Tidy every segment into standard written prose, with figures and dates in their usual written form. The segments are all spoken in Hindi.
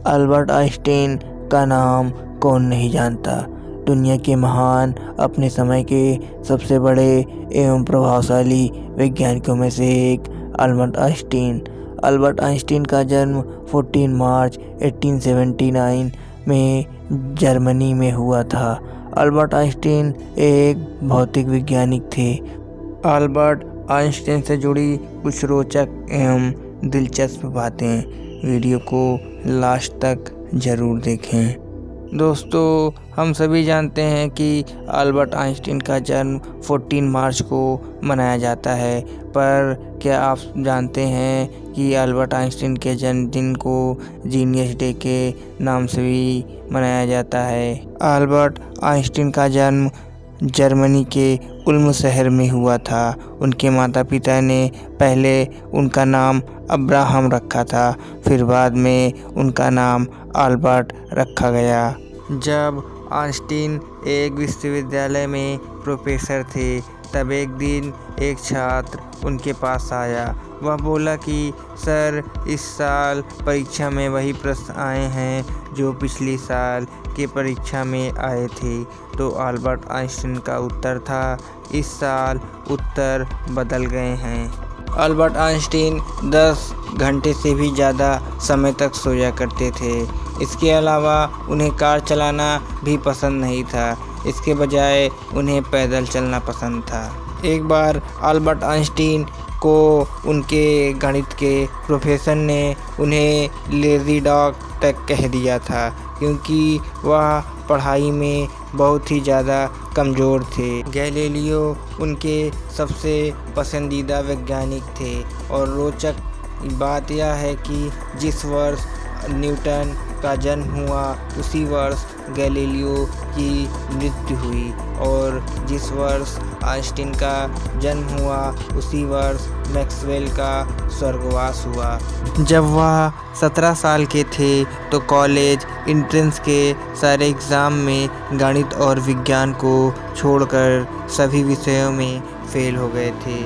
अल्बर्ट आइंस्टीन का नाम कौन नहीं जानता। दुनिया के महान अपने समय के सबसे बड़े एवं प्रभावशाली वैज्ञानिकों में से एक अल्बर्ट आइंस्टीन का जन्म 14 मार्च 1879 में जर्मनी में हुआ था। अल्बर्ट आइंस्टीन एक भौतिक वैज्ञानिक थे। अल्बर्ट आइंस्टीन से जुड़ी कुछ रोचक एवं दिलचस्प बातें, वीडियो को लास्ट तक ज़रूर देखें। दोस्तों, हम सभी जानते हैं कि अल्बर्ट आइंस्टीन का जन्म 14 मार्च को मनाया जाता है, पर क्या आप जानते हैं कि अल्बर्ट आइंस्टीन के जन्मदिन को जीनियस डे के नाम से भी मनाया जाता है। अल्बर्ट आइंस्टीन का जन्म जर्मनी के उल्म शहर में हुआ था। उनके माता पिता ने पहले उनका नाम अब्राहम रखा था, फिर बाद में उनका नाम अल्बर्ट रखा गया। जब आइंस्टीन एक विश्वविद्यालय में प्रोफेसर थे, तब एक दिन एक छात्र उनके पास आया। वह बोला कि सर, इस साल परीक्षा में वही प्रश्न आए हैं जो पिछले साल के परीक्षा में आए थे। तो अल्बर्ट आइंस्टीन का उत्तर था, इस साल उत्तर बदल गए हैं। अल्बर्ट आइंस्टीन 10 घंटे से भी ज़्यादा समय तक सोया करते थे। इसके अलावा उन्हें कार चलाना भी पसंद नहीं था, इसके बजाय उन्हें पैदल चलना पसंद था। एक बार अल्बर्ट आइंस्टीन को उनके गणित के प्रोफेसर ने उन्हें लेज़ी डॉग तक कह दिया था, क्योंकि वह पढ़ाई में बहुत ही ज़्यादा कमज़ोर थे। गैलीलियो उनके सबसे पसंदीदा वैज्ञानिक थे, और रोचक बात यह है कि जिस वर्ष न्यूटन का जन्म हुआ, उसी वर्ष गैलीलियो की मृत्यु हुई, और जिस वर्ष आइंस्टीन का जन्म हुआ, उसी वर्ष मैक्सवेल का स्वर्गवास हुआ। जब वह 17 साल के थे तो कॉलेज एंट्रेंस के सारे एग्ज़ाम में गणित और विज्ञान को छोड़कर सभी विषयों में फेल हो गए थे।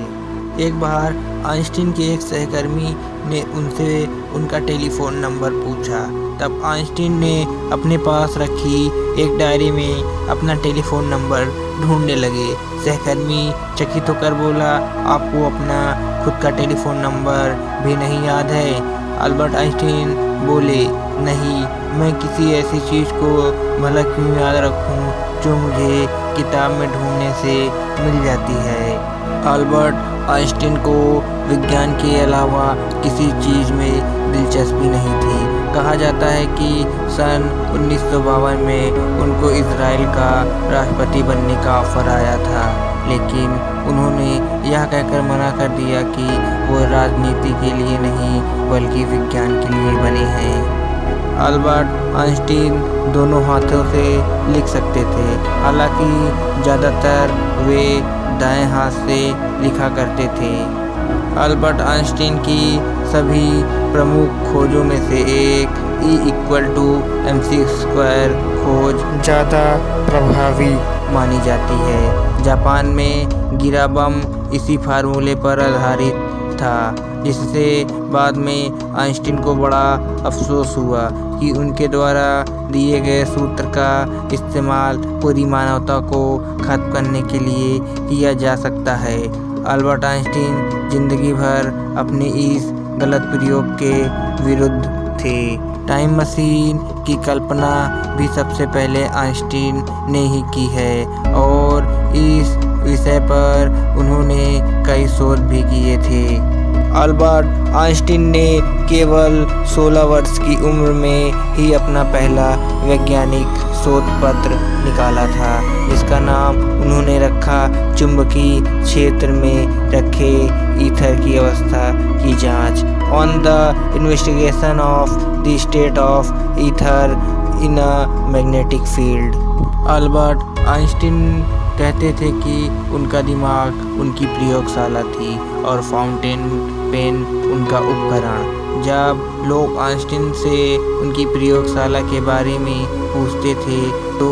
एक बार आइंस्टीन के एक सहकर्मी ने उनसे उनका टेलीफोन नंबर पूछा। तब आइंस्टीन ने अपने पास रखी एक डायरी में अपना टेलीफोन नंबर ढूंढने लगे। सहकर्मी चकित होकर बोला, आपको अपना खुद का टेलीफोन नंबर भी नहीं याद है? अल्बर्ट आइंस्टीन बोले, नहीं, मैं किसी ऐसी चीज़ को भला क्यों याद रखूं जो मुझे किताब में ढूंढने से मिल जाती है। अल्बर्ट आइंस्टीन को विज्ञान के अलावा किसी चीज़ में दिलचस्पी नहीं थी। कहा जाता है कि सन 1952 में उनको इजराइल का राष्ट्रपति बनने का ऑफर आया था, लेकिन उन्होंने यह कहकर मना कर दिया कि वो राजनीति के लिए नहीं बल्कि विज्ञान के लिए बने हैं। अल्बर्ट आइंस्टीन दोनों हाथों से लिख सकते थे, हालांकि ज़्यादातर वे दाएं हाथ से लिखा करते थे। अल्बर्ट आइंस्टीन की सभी प्रमुख खोजों में से एक E=mc² खोज ज़्यादा प्रभावी मानी जाती है। जापान में गिरा बम इसी फार्मूले पर आधारित था, जिससे बाद में आइंस्टीन को बड़ा अफसोस हुआ कि उनके द्वारा दिए गए सूत्र का इस्तेमाल पूरी मानवता को खत्म करने के लिए किया जा सकता है। अल्बर्ट आइंस्टीन जिंदगी भर अपने इस गलत प्रयोग के विरुद्ध थे। टाइम मशीन की कल्पना भी सबसे पहले आइंस्टीन ने ही की है, और इस विषय पर उन्होंने कई शोध भी किए थे। अल्बर्ट आइंस्टीन ने केवल 16 वर्ष की उम्र में ही अपना पहला वैज्ञानिक शोध पत्र निकाला था, जिसका नाम उन्होंने रखा चुंबकीय क्षेत्र में रखे ईथर की अवस्था की जांच, on the investigation of the state of ether in a magnetic field. Albert Einstein कहते थे कि उनका दिमाग उनकी प्रयोगशाला थी और फाउंटेन पेन उनका उपकरण। जब लोग आइंस्टीन से उनकी प्रयोगशाला के बारे में पूछते थे तो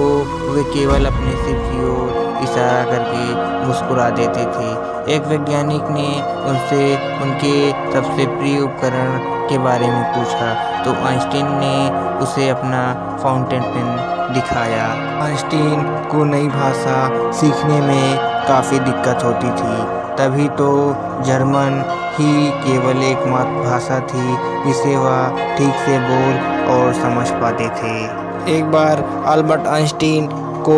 वे केवल अपने सिर की ओर इशारा करके मुस्कुरा देते थे। एक वैज्ञानिक ने उनसे उनके सबसे प्रिय उपकरण के बारे में पूछा तो आइंस्टीन ने उसे अपना फाउंटेन पेन दिखाया। आइंस्टीन को नई भाषा सीखने में काफ़ी दिक्कत होती थी। तभी तो जर्मन ही केवल एकमात्र भाषा थी जिसे वह ठीक से बोल और समझ पाते थे। एक बार अल्बर्ट आइंस्टीन को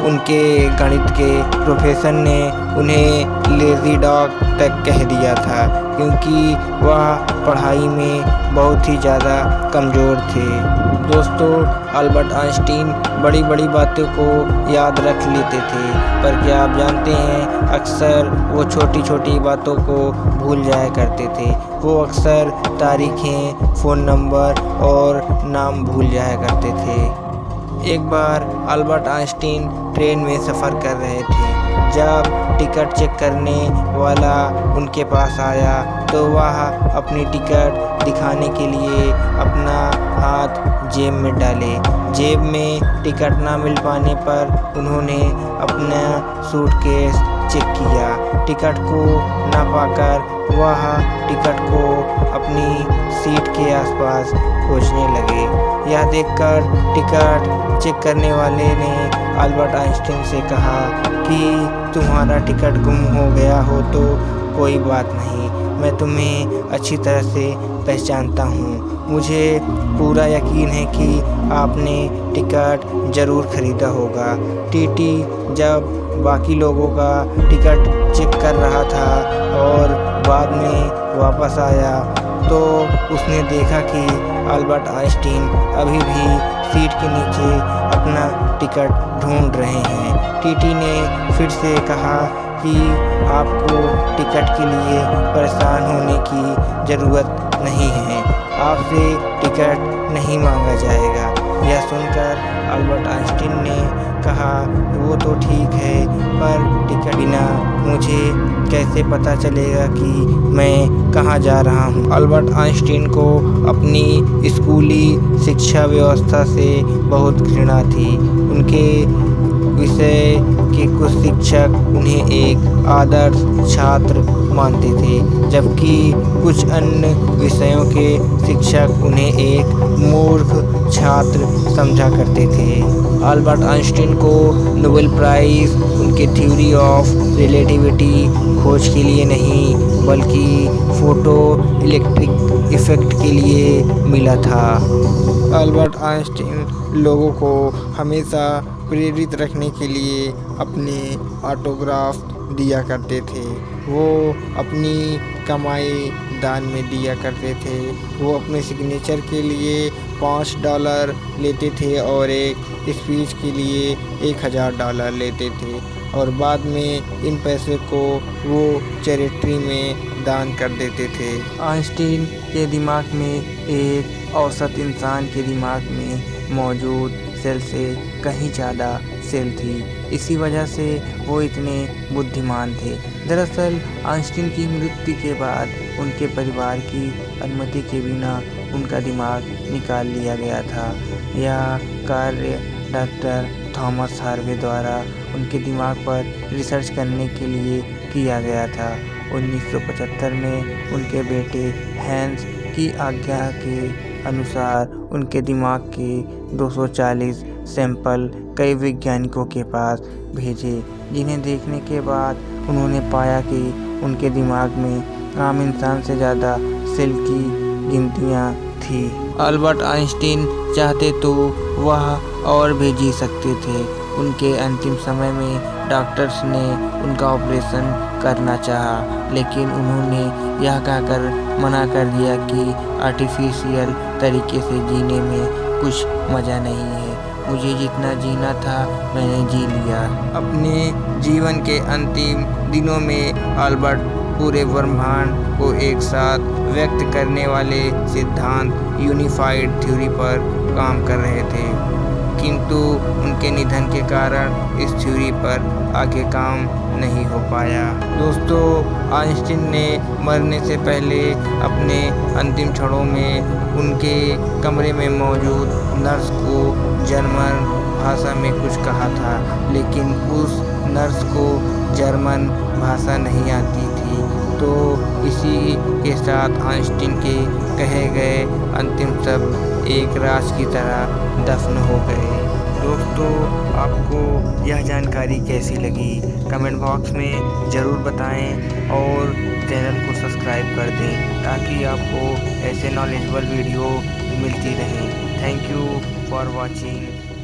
उनके गणित के प्रोफेसर ने उन्हें लेज़ी डॉग तक कह दिया था, क्योंकि वह पढ़ाई में बहुत ही ज़्यादा कमज़ोर थे। दोस्तों, अल्बर्ट आइंस्टीन बड़ी बड़ी बातों को याद रख लेते थे, पर क्या आप जानते हैं, अक्सर वो छोटी छोटी बातों को भूल जाया करते थे। वो अक्सर तारीखें, फ़ोन नंबर और नाम भूल जाया करते थे। एक बार अल्बर्ट आइंस्टीन ट्रेन में सफ़र कर रहे थे। जब टिकट चेक करने वाला उनके पास आया तो वह अपनी टिकट दिखाने के लिए अपना हाथ जेब में डाले। जेब में टिकट ना मिल पाने पर उन्होंने अपना सूटकेस चेक किया। टिकट को ना पाकर वह टिकट को अपनी सीट के आसपास खोजने लगे। यह देखकर टिकट चेक करने वाले ने अल्बर्ट आइंस्टीन से कहा कि तुम्हारा टिकट गुम हो गया हो तो कोई बात नहीं, मैं तुम्हें अच्छी तरह से पहचानता हूँ। मुझे पूरा यकीन है कि आपने टिकट ज़रूर खरीदा होगा। टीटी जब बाकी लोगों का टिकट चेक कर रहा था और बाद में वापस आया तो उसने देखा कि अल्बर्ट आइंस्टीन अभी भी सीट के नीचे अपना टिकट ढूंढ रहे हैं। टीटी ने फिर से कहा कि आपको टिकट के लिए परेशान होने की ज़रूरत नहीं है, आपसे टिकट नहीं मांगा जाएगा। यह सुनकर अल्बर्ट आइंस्टीन ने कहा, वो तो ठीक है, पर टिकट बिना मुझे कैसे पता चलेगा कि मैं कहाँ जा रहा हूँ। अल्बर्ट आइंस्टीन को अपनी स्कूली शिक्षा व्यवस्था से बहुत घृणा थी। उनके विषय के कुछ शिक्षक उन्हें एक आदर्श छात्र मानते थे, जबकि कुछ अन्य विषयों के शिक्षक उन्हें एक मूर्ख छात्र समझा करते थे। अल्बर्ट आइंस्टीन को नोबेल प्राइज़ उनके थ्योरी ऑफ रिलेटिविटी खोज के लिए नहीं बल्कि फोटो इलेक्ट्रिक इफ़ेक्ट के लिए मिला था। अल्बर्ट आइंस्टीन लोगों को हमेशा प्रेरित रखने के लिए अपने ऑटोग्राफ दिया करते थे। वो अपनी कमाई दान में दिया करते थे। वो अपने सिग्नेचर के लिए $5 लेते थे और एक स्पीच के लिए $1000 लेते थे, और बाद में इन पैसे को वो चैरिटी में दान कर देते थे। आइंस्टीन के दिमाग में एक औसत इंसान के दिमाग में मौजूद सेल से कहीं ज़्यादा सेल थी। इसी वजह से वो इतने बुद्धिमान थे। दरअसल आइंस्टीन की मृत्यु के बाद उनके परिवार की अनुमति के बिना उनका दिमाग निकाल लिया गया था। यह कार्य डॉक्टर थॉमस हार्वे द्वारा उनके दिमाग पर रिसर्च करने के लिए किया गया था। 1975 में उनके बेटे हैंस की आज्ञा के अनुसार उनके दिमाग के 240 सैंपल कई वैज्ञानिकों के पास भेजे, जिन्हें देखने के बाद उन्होंने पाया कि उनके दिमाग में आम इंसान से ज़्यादा सेल की गिनतियाँ थी। अल्बर्ट आइंस्टीन चाहते तो वह और भी जी सकते थे। उनके अंतिम समय में डॉक्टर्स ने उनका ऑपरेशन करना चाहा, लेकिन उन्होंने यह कहकर मना कर दिया कि आर्टिफिशियल तरीके से जीने में कुछ मज़ा नहीं है। मुझे जितना जीना था मैंने जी लिया। अपने जीवन के अंतिम दिनों में अल्बर्ट पूरे ब्रह्मांड को एक साथ व्यक्त करने वाले सिद्धांत यूनिफाइड थ्योरी पर काम कर रहे थे, किंतु उनके निधन के कारण इस थ्योरी पर आगे काम नहीं हो पाया। दोस्तों, आइंस्टीन ने मरने से पहले अपने अंतिम क्षणों में उनके कमरे में मौजूद नर्स को जर्मन भाषा में कुछ कहा था, लेकिन उस नर्स को जर्मन भाषा नहीं आती थी। तो इसी के साथ आइंस्टीन के कहे गए अंतिम शब्द एक राज की तरह दफन हो गए। दोस्तों, आपको यह जानकारी कैसी लगी कमेंट बॉक्स में ज़रूर बताएं और चैनल को सब्सक्राइब कर दें ताकि आपको ऐसे नॉलेजेबल वीडियो मिलती रहें। Thank you for watching.